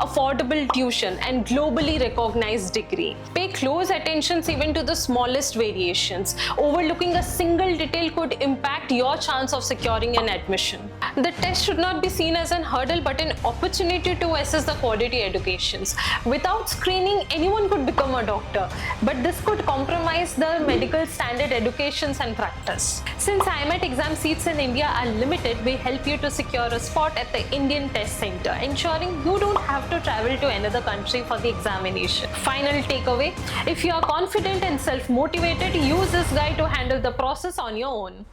affordable tuition and globally recognized degree. Pay close attention even to the smallest variations. Overlooking a single detail could impact your chance of securing an admission. The test should not be seen as an hurdle but an opportunity to assess the quality educations. Without screening, anyone could become a doctor, but this could compromise the medical standard educations and practice. Since IMAT exam seats in India are limited, we help you to secure a spot at the Indian Test Center, ensuring you don't have to travel to another country for the examination. Final takeaway: if you are confident and self-motivated, use this guide to handle the process on your own.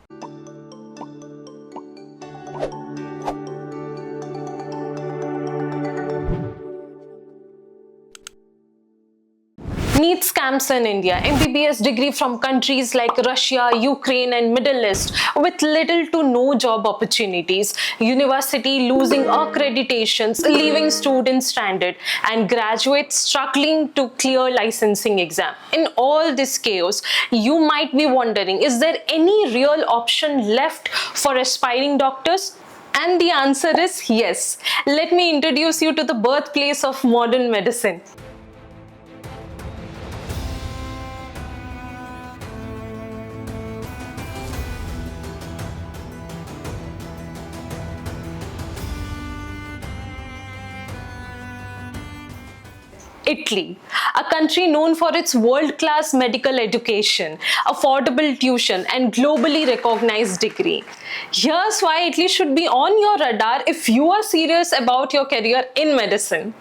NEET scams in India. MBBS degree from countries like Russia, Ukraine and Middle East with little to no job opportunities. University losing accreditations, leaving students stranded, and graduates struggling to clear licensing exam. In all this chaos, you might be wondering, is there any real option left for aspiring doctors? And the answer is yes. Let me introduce you to the birthplace of modern medicine. Italy, a country known for its world-class medical education, affordable tuition, and globally recognized degree. Here's why Italy should be on your radar if you are serious about your career in medicine.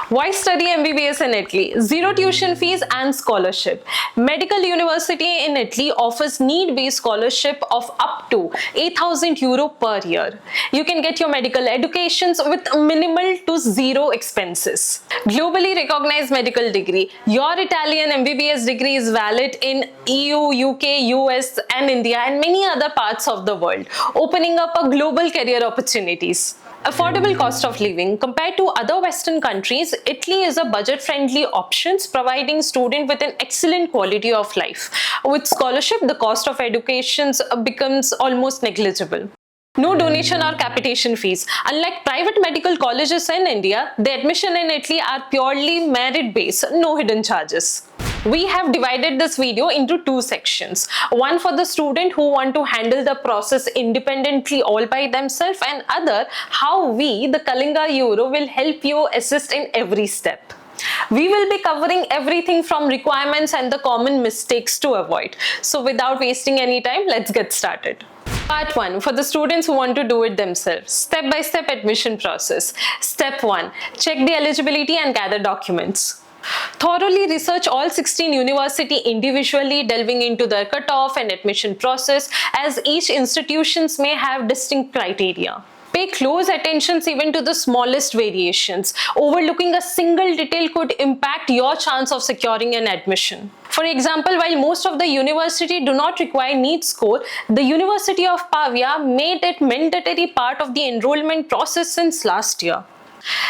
Why study MBBS in Italy? Zero tuition fees and scholarship. Medical University in Italy offers need-based scholarship of up to €8,000 per year. You can get your medical educations with minimal to zero expenses. Globally recognized medical degree. Your Italian MBBS degree is valid in EU, UK, US and India and many other parts of the world, opening up a global career opportunities. Affordable cost of living. Compared to other Western countries, Italy is a budget-friendly option, providing students with an excellent quality of life. With scholarship, the cost of education becomes almost negligible. No donation or capitation fees. Unlike private medical colleges in India, the admission in Italy are purely merit-based, no hidden charges. We have divided this video into two sections. One for the student who want to handle the process independently all by themselves, and other how we, the KalingaEuro, will help you assist in every step. We will be covering everything from requirements and the common mistakes to avoid. So without wasting any time, let's get started. Part 1 for the students who want to do it themselves. Step-by-step admission process. Step 1. Check the eligibility and gather documents. Thoroughly research all 16 universities individually, delving into their cutoff and admission process, as each institutions may have distinct criteria. Pay close attention even to the smallest variations. Overlooking a single detail could impact your chance of securing an admission. For example, while most of the universities do not require NEET score, the University of Pavia made it mandatory part of the enrollment process since last year.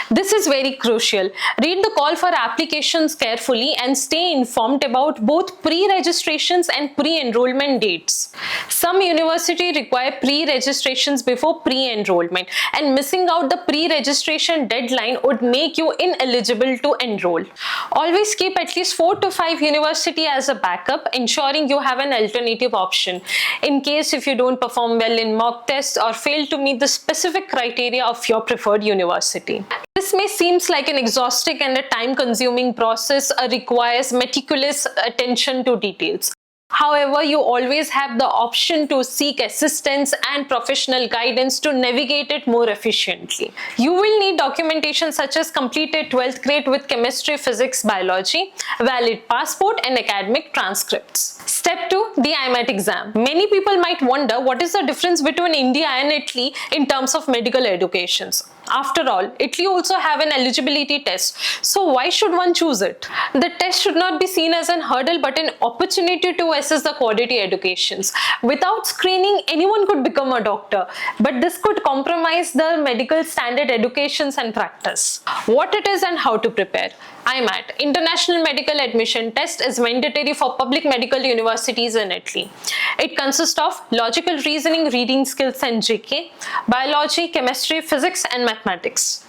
This is very crucial. Read the call for applications carefully and stay informed about both pre-registrations and pre-enrollment dates. Some universities require pre-registrations before pre-enrollment, and missing out the pre-registration deadline would make you ineligible to enroll. Always keep at least 4 to 5 universities as a backup, ensuring you have an alternative option in case if you don't perform well in mock tests or fail to meet the specific criteria of your preferred university. This may seem like an exhausting and a time-consuming process, requires meticulous attention to details. However, you always have the option to seek assistance and professional guidance to navigate it more efficiently. You will need documentation such as completed 12th grade with chemistry, physics, biology, valid passport and academic transcripts. Step 2. The IMAT exam. Many people might wonder what is the difference between India and Italy in terms of medical educations. After all, Italy also have an eligibility test, so why should one choose it? The test should not be seen as an hurdle but an opportunity to assess the quality educations. Without screening, anyone could become a doctor, but this could compromise the medical standard educations and practice. What it is and how to prepare. IMAT, International Medical Admission Test, is mandatory for public medical universities in Italy. It consists of logical reasoning, reading skills and GK, biology, chemistry, physics and mathematics.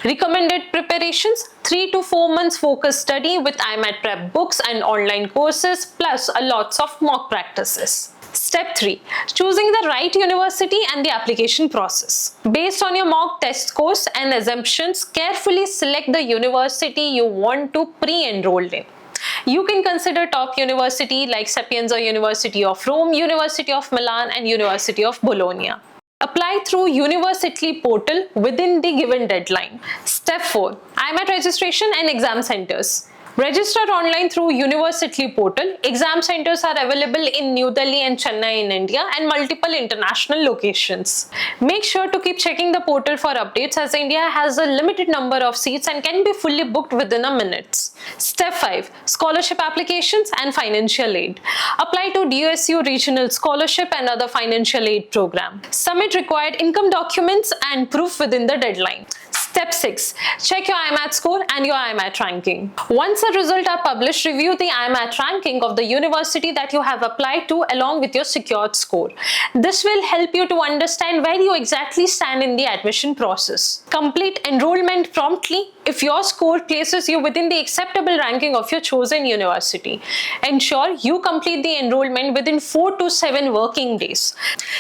Recommended preparations: 3 to 4 months focused study with IMAT prep books and online courses, plus a lots of mock practices. Step 3. Choosing the right university and the application process. Based on your mock test scores and assumptions, carefully select the university you want to pre-enroll in. You can consider top university like Sapienza, University of Rome, University of Milan and University of Bologna. Apply through University portal within the given deadline. Step 4. IMAT registration and exam centers. Register online through University portal. Exam centers are available in New Delhi and Chennai in India and multiple international locations. Make sure to keep checking the portal for updates, as India has a limited number of seats and can be fully booked within a minute. Step 5. Scholarship applications and financial aid. Apply to DSU Regional Scholarship and other financial aid program. Submit required income documents and proof within the deadline. Step 6. Check your IMAT score and your IMAT ranking. Once the results are published, review the IMAT ranking of the university that you have applied to along with your secured score. This will help you to understand where you exactly stand in the admission process. Complete enrollment promptly if your score places you within the acceptable ranking of your chosen university. Ensure you complete the enrollment within 4 to 7 working days.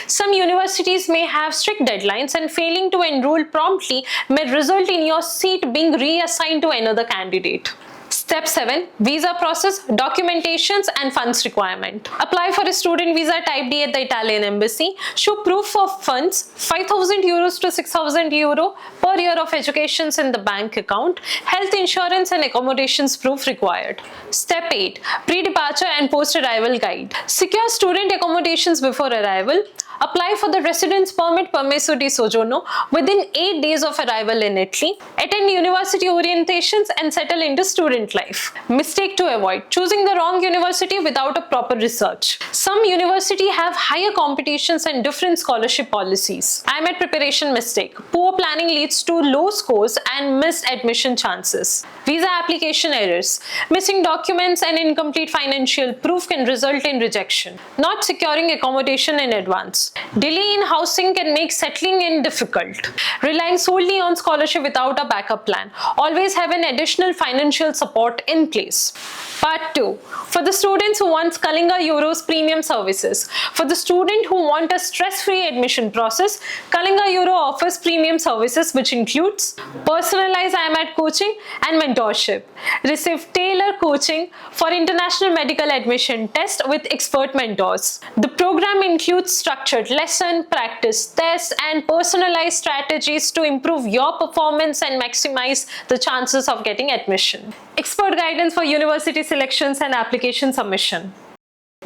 Some universities may have strict deadlines, and failing to enroll promptly may result in your seat being reassigned to another candidate. Step 7. Visa process, documentations and funds requirement. Apply for a student visa type D at the Italian embassy. Show proof of funds, 5,000 euros to 6,000 euro per year of educations in the bank account. Health insurance and accommodations proof required. Step 8. Pre-departure and post-arrival guide. Secure student accommodations before arrival. Apply for the residence permit permesso di soggiorno within 8 days of arrival in Italy. Attend university orientations and settle into student life. Mistake to avoid: choosing the wrong university without a proper research. Some universities have higher competitions and different scholarship policies. IMAT preparation mistake: poor planning leads to low scores and missed admission chances. Visa application errors: missing documents and incomplete financial proof can result in rejection. Not securing accommodation in advance. Delay in housing can make settling in difficult. Relying solely on scholarship without a backup plan. Always have an additional financial support in place. Part 2. For the students who want KalingaEuro's premium services. For the student who want a stress-free admission process, KalingaEuro offers premium services which includes personalized IMAT coaching and mentorship. Receive tailored coaching for international medical admission test with expert mentors. The program includes structured lesson, practice tests and personalized strategies to improve your performance and maximize the chances of getting admission. Expert guidance for university selections and application submission.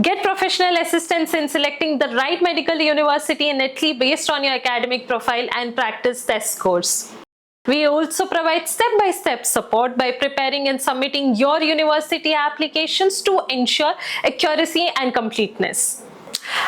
Get professional assistance in selecting the right medical university in Italy based on your academic profile and practice test scores. We also provide step-by-step support by preparing and submitting your university applications to ensure accuracy and completeness.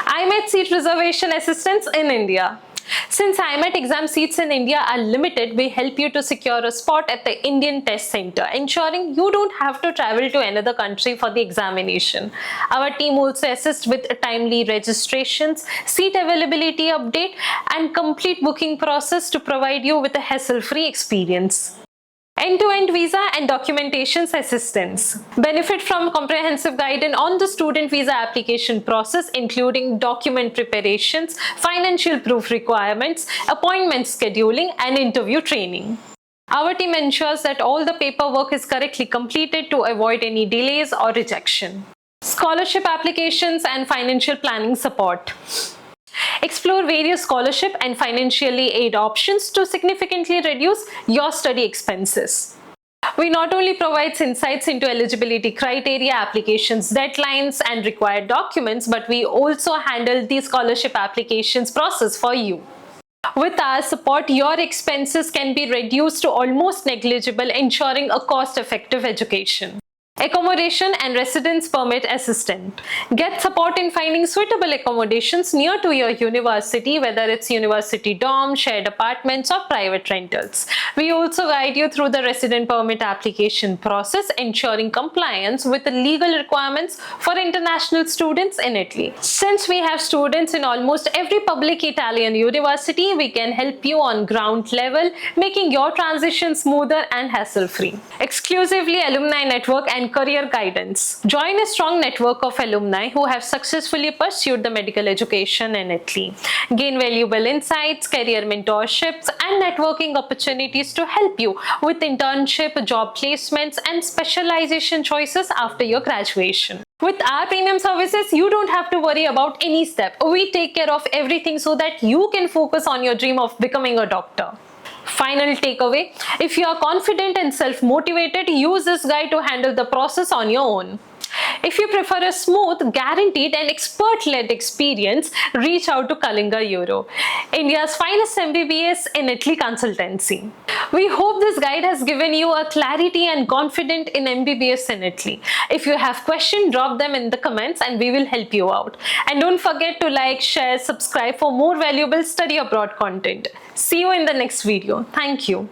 IMAT seat reservation assistance in India. Since IMAT exam seats in India are limited, we help you to secure a spot at the Indian Test Center, ensuring you don't have to travel to another country for the examination. Our team also assists with timely registrations, seat availability update, and complete booking process to provide you with a hassle-free experience. End-to-end visa and documentations assistance. Benefit from comprehensive guidance on the student visa application process, including document preparations, financial proof requirements, appointment scheduling, and interview training. Our team ensures that all the paperwork is correctly completed to avoid any delays or rejection. Scholarship applications and financial planning support. Explore various scholarship and financially aid options to significantly reduce your study expenses. We not only provide insights into eligibility criteria, applications, deadlines, and required documents, but we also handle the scholarship applications process for you. With our support, your expenses can be reduced to almost negligible, ensuring a cost-effective education. Accommodation and residence permit assistant. Get support in finding suitable accommodations near to your university, whether it's university dorm, shared apartments or private rentals. We also guide you through the resident permit application process, ensuring compliance with the legal requirements for international students in Italy. Since we have students in almost every public Italian university, we can help you on ground level, making your transition smoother and hassle-free. Exclusively alumni network and career guidance. Join a strong network of alumni who have successfully pursued the medical education in Italy. Gain valuable insights, career mentorships, and networking opportunities to help you with internship, job placements, and specialization choices after your graduation. With our premium services, you don't have to worry about any step. We take care of everything so that you can focus on your dream of becoming a doctor. Final takeaway: if you are confident and self-motivated, use this guide to handle the process on your own. If you prefer a smooth, guaranteed and expert-led experience, reach out to KalingaEuro, India's finest MBBS in Italy consultancy. We hope this guide has given you a clarity and confidence in MBBS in Italy. If you have questions, drop them in the comments and we will help you out. And don't forget to like, share, subscribe for more valuable study abroad content. See you in the next video. Thank you.